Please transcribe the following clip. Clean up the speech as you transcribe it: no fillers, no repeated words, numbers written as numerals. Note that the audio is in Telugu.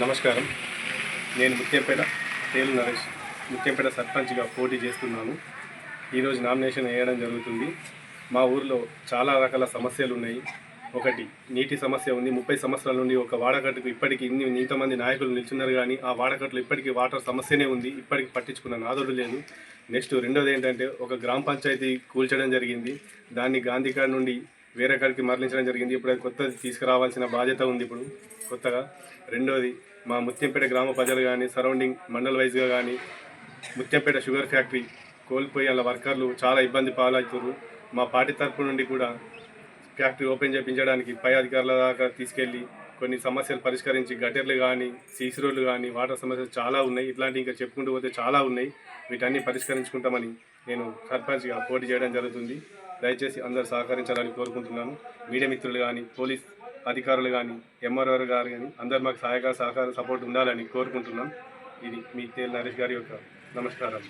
నమస్కారం. నేను ముత్యంపేట తేలు నరేష్ ముత్యంపేట సర్పంచ్గా పోటీ చేస్తున్నాను. ఈరోజు నామినేషన్ వేయడం జరుగుతుంది. మా ఊర్లో చాలా రకాల సమస్యలు ఉన్నాయి. ఒకటి నీటి సమస్య ఉంది. 30 సంవత్సరాల నుండి ఒక వాడకట్టుకు ఇప్పటికీ ఇంతమంది నాయకులు నిల్చున్నారు, కానీ ఆ వాడకట్టులో ఇప్పటికీ వాటర్ సమస్యనే ఉంది. ఇప్పటికి పట్టించుకున్న నాదుడు లేదు. నెక్స్ట్ రెండోది ఏంటంటే, ఒక గ్రామ పంచాయతీ కూల్చడం జరిగింది. దాన్ని గాంధీ కాడ నుండి వేరే కాడికి మరలించడం జరిగింది. ఇప్పుడు అది కొత్తది తీసుకురావాల్సిన బాధ్యత ఉంది ఇప్పుడు కొత్తగా. రెండోది, మా ముత్యంపేట గ్రామ ప్రజలు కానీ, సరౌండింగ్ మండల్ వైజ్గా కానీ, ముత్యంపేట షుగర్ ఫ్యాక్టరీ కోల్పోయి అలా వర్కర్లు చాలా ఇబ్బంది పాలవుతారు. మా పార్టీ తరపు నుండి కూడా ఫ్యాక్టరీ ఓపెన్ చేయించడానికి పై అధికారుల దాకా తీసుకెళ్ళి కొన్ని సమస్యలు పరిష్కరించి, గటర్లు కానీ, సీసీ రోడ్లు కానీ, వాటర్ సమస్యలు చాలా ఉన్నాయి. ఇట్లాంటి ఇంకా చెప్పుకుంటూ పోతే చాలా ఉన్నాయి. వీటన్ని పరిష్కరించుకుంటామని నేను సర్పంచ్గా పోటీ చేయడం జరుగుతుంది. దయచేసి అందరూ సహకరించాలని కోరుకుంటున్నాను. మీడియా మిత్రులు కానీ, పోలీస్ అధికారులు కానీ, ఎంఆర్ఓ గారు కానీ అందరు మాకు సహాయక సహకార సపోర్ట్ ఉండాలని కోరుకుంటున్నాం. ఇది మీ తేల్ నరేష్ గారి యొక్క నమస్కారం.